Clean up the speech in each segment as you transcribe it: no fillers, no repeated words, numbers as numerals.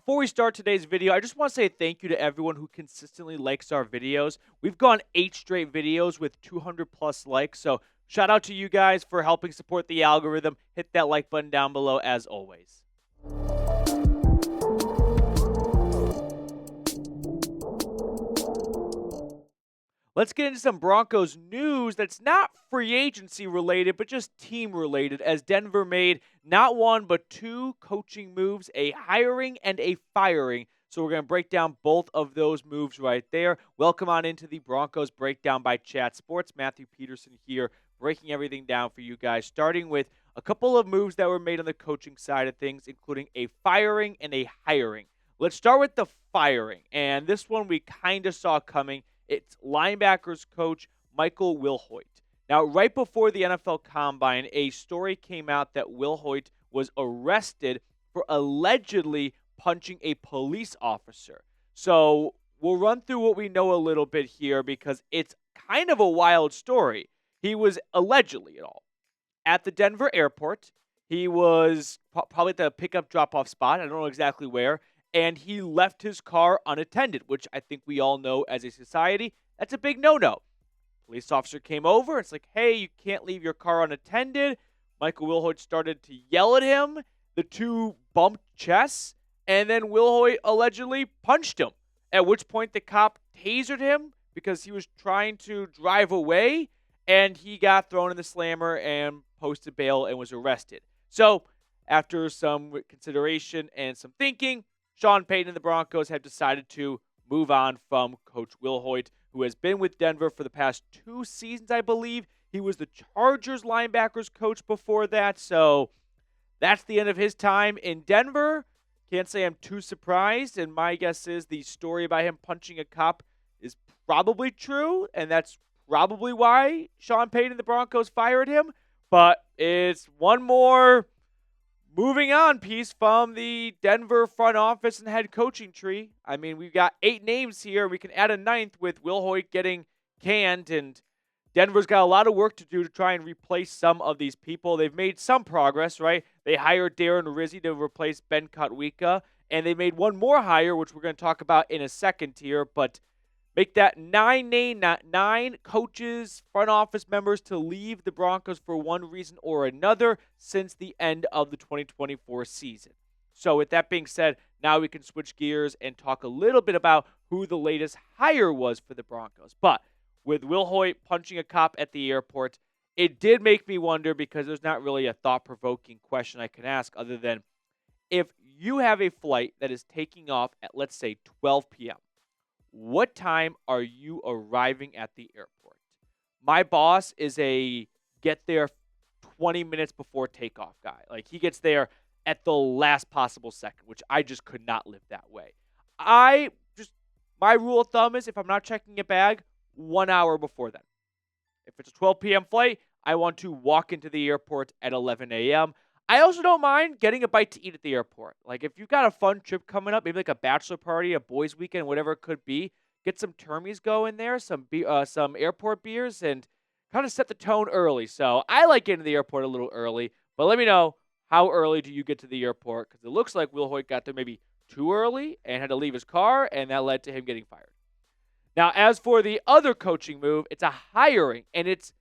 Before we start today's video, I just want to say thank you to everyone who consistently likes our videos. We've gone 8 straight videos with 200 plus likes, so shout out to you guys for helping support the algorithm. Hit that like button down below as always. Let's get into some Broncos news that's not free agency related, but just team related, as Denver made not one, but 2 coaching moves, a hiring and a firing. So we're going to break down both of those moves right there. Welcome on into the Broncos Breakdown by Chat Sports. Matthew Peterson here, breaking everything down for you guys, starting with a couple of moves that were made on the coaching side of things, including a firing and a hiring. Let's start with the firing, and this one we kind of saw coming. It's linebackers coach Michael Wilhoite. Now, right before the NFL Combine, a story came out that Wilhoite was arrested for allegedly punching a police officer. So we'll run through what we know a little bit here because it's kind of a wild story. He was allegedly at the Denver airport. He was probably at the pickup drop-off spot. I don't know exactly where. And he left his car unattended, which I think we all know as a society, that's a big no-no. Police officer came over. It's like, hey, you can't leave your car unattended. Michael Wilhoite started to yell at him. The two bumped chests, and then Wilhoite allegedly punched him, at which point the cop tasered him because he was trying to drive away, and he got thrown in the slammer and posted bail and was arrested. So after some consideration and some thinking, Sean Payton and the Broncos have decided to move on from Coach Wilhoite, who has been with Denver for the past 2 seasons, I believe. He was the Chargers linebackers coach before that, so that's the end of his time in Denver. Can't say I'm too surprised, and my guess is the story about him punching a cop is probably true, and that's probably why Sean Payton and the Broncos fired him. But it's one more moving on piece from the Denver front office and head coaching tree. I mean, we've got 8 names here. We can add a 9th with Wilhoite getting canned, and Denver's got a lot of work to do to try and replace some of these people. They've made some progress, right? They hired Darren Rizzi to replace Ben Kotwika, and they made one more hire, which we're going to talk about in a second here, but make that 9 coaches, front office members to leave the Broncos for one reason or another since the end of the 2024 season. So with that being said, now we can switch gears and talk a little bit about who the latest hire was for the Broncos. But with Wilhoite punching a cop at the airport, it did make me wonder, because there's not really a thought-provoking question I can ask other than, if you have a flight that is taking off at, let's say, 12 p.m., what time are you arriving at the airport? My boss is a get there 20 minutes before takeoff guy. Like, he gets there at the last possible second, which I just could not live that way. My rule of thumb is, if I'm not checking a bag, 1 hour before then. If it's a 12 p.m. flight, I want to walk into the airport at 11 a.m. I also don't mind getting a bite to eat at the airport. Like, if you've got a fun trip coming up, maybe like a bachelor party, a boys' weekend, whatever it could be, get some termies going there, some airport beers, and kind of set the tone early. So I like getting to the airport a little early, but let me know, how early do you get to the airport? Because it looks like Wilhoite got there maybe too early and had to leave his car, and that led to him getting fired. Now, as for the other coaching move, it's a hiring, and it's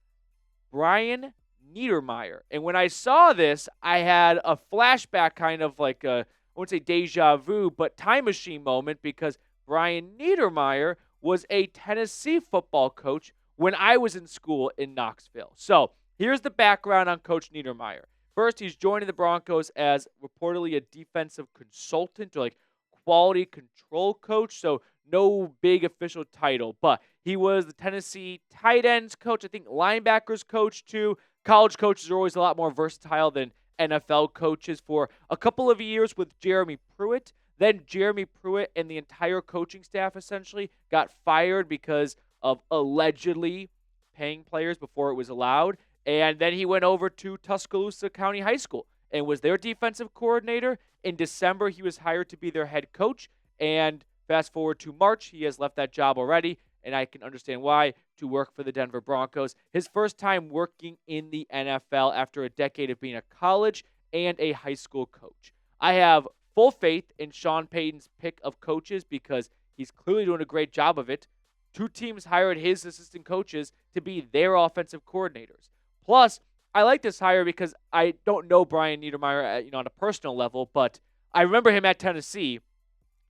Brian Niedermeyer. And when I saw this, I had a flashback, kind of like I wouldn't say deja vu, but time machine moment, because Brian Niedermeyer was a Tennessee football coach when I was in school in Knoxville. So here's the background on Coach Niedermeyer. First, he's joining the Broncos as reportedly a defensive consultant, or like quality control coach. So no big official title, but he was the Tennessee tight ends coach, I think linebackers coach too. College coaches are always a lot more versatile than NFL coaches, for a couple of years with Jeremy Pruitt. Then Jeremy Pruitt and the entire coaching staff essentially got fired because of allegedly paying players before it was allowed. And then he went over to Tuscaloosa County High School and was their defensive coordinator. In December, he was hired to be their head coach. And fast forward to March, he has left that job already, and I can understand why, to work for the Denver Broncos. His first time working in the NFL after a decade of being a college and a high school coach. I have full faith in Sean Payton's pick of coaches because he's clearly doing a great job of it. 2 teams hired his assistant coaches to be their offensive coordinators. Plus, I like this hire because I don't know Brian Niedermeyer, on a personal level, but I remember him at Tennessee.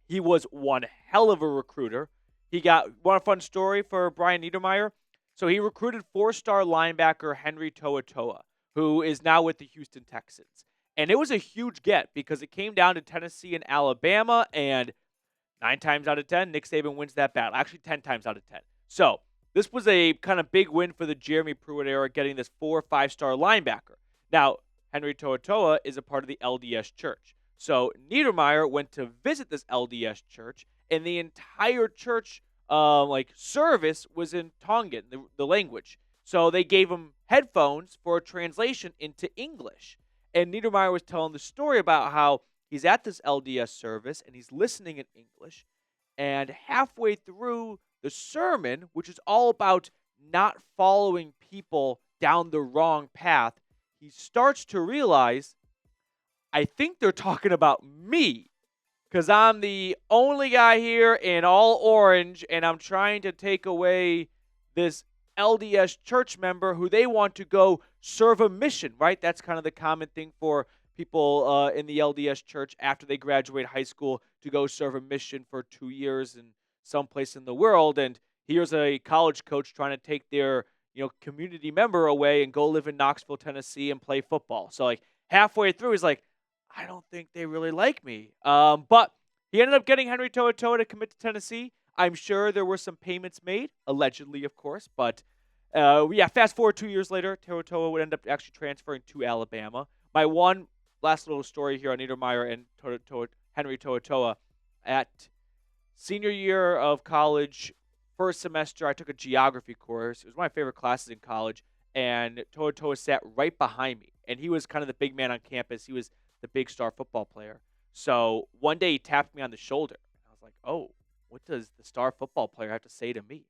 He was one hell of a recruiter. Want a fun story for Brian Niedermeyer? So he recruited 4-star linebacker Henry To'oTo'o, who is now with the Houston Texans. And it was a huge get because it came down to Tennessee and Alabama, and 9 times out of 10, Nick Saban wins that battle. Actually, 10 times out of 10. So this was a kind of big win for the Jeremy Pruitt era, getting this 4 or 5-star linebacker. Now, Henry To'oTo'o is a part of the LDS Church. So Niedermeyer went to visit this LDS church, and the entire church service was in Tongan, the language. So they gave him headphones for a translation into English. And Niedermeyer was telling the story about how he's at this LDS service and he's listening in English. And halfway through the sermon, which is all about not following people down the wrong path, he starts to realize, I think they're talking about me because I'm the only guy here in all orange and I'm trying to take away this LDS church member who they want to go serve a mission, right? That's kind of the common thing for people in the LDS church after they graduate high school to go serve a mission for 2 years in someplace in the world. And here's a college coach trying to take their community member away and go live in Knoxville, Tennessee and play football. So halfway through, he's like, I don't think they really like me. But he ended up getting Henry To'oTo'o to commit to Tennessee. I'm sure there were some payments made, allegedly, of course. But, fast forward 2 years later, To'oTo'o would end up actually transferring to Alabama. My one last little story here on Niedermeyer and Henry To'oTo'o. At senior year of college, first semester, I took a geography course. It was one of my favorite classes in college. And To'oTo'o sat right behind me. And he was kind of the big man on campus. He was the big star football player. So one day he tapped me on the shoulder. I was like, oh, what does the star football player have to say to me?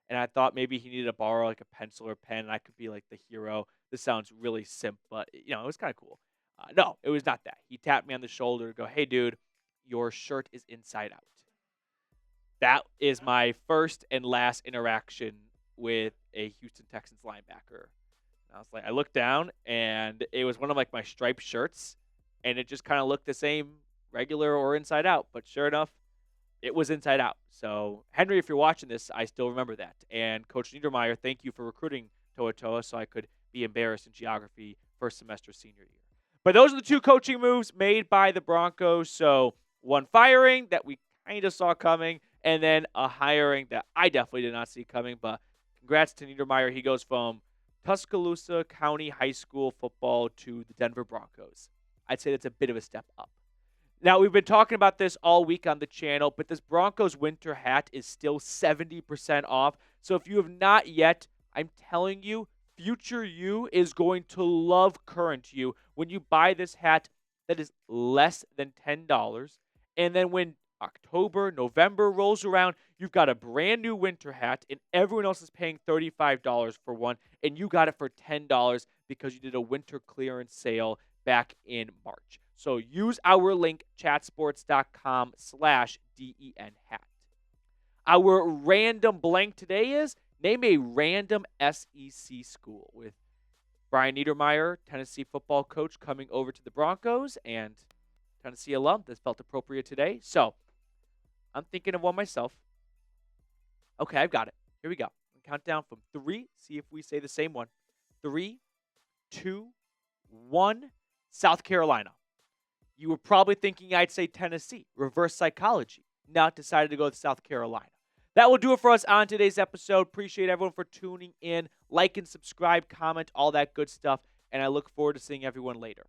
And I thought maybe he needed to borrow like a pencil or pen and I could be like the hero. This sounds really simp, but it was kind of cool. No, it was not that. He tapped me on the shoulder to go, hey, dude, your shirt is inside out. That is my first and last interaction with a Houston Texans linebacker. And I was like, I looked down and it was one of my striped shirts. And it just kind of looked the same, regular or inside out. But sure enough, it was inside out. So, Henry, if you're watching this, I still remember that. And Coach Niedermeyer, thank you for recruiting To'oTo'o so I could be embarrassed in geography first semester senior year. But those are the 2 coaching moves made by the Broncos. So, one firing that we kind of saw coming, and then a hiring that I definitely did not see coming. But congrats to Niedermeyer. He goes from Tuscaloosa County High School football to the Denver Broncos. I'd say that's a bit of a step up. Now, we've been talking about this all week on the channel, but this Broncos winter hat is still 70% off. So if you have not yet, I'm telling you, future you is going to love current you when you buy this hat that is less than $10. And then when October, November rolls around, you've got a brand new winter hat, and everyone else is paying $35 for one, and you got it for $10 because you did a winter clearance sale back in March. So use our link, chatsports.com/DEN hat. Our random blank today is name a random SEC school with Brian Niedermeyer, Tennessee football coach, coming over to the Broncos, and Tennessee alum. This felt appropriate today. So I'm thinking of one myself. Okay, I've got it. Here we go. Count down from 3. See if we say the same one. 3, 2, 1. South Carolina. You were probably thinking I'd say Tennessee. Reverse psychology. Now decided to go with South Carolina. That will do it for us on today's episode. Appreciate everyone for tuning in. Like and subscribe, comment, all that good stuff. And I look forward to seeing everyone later.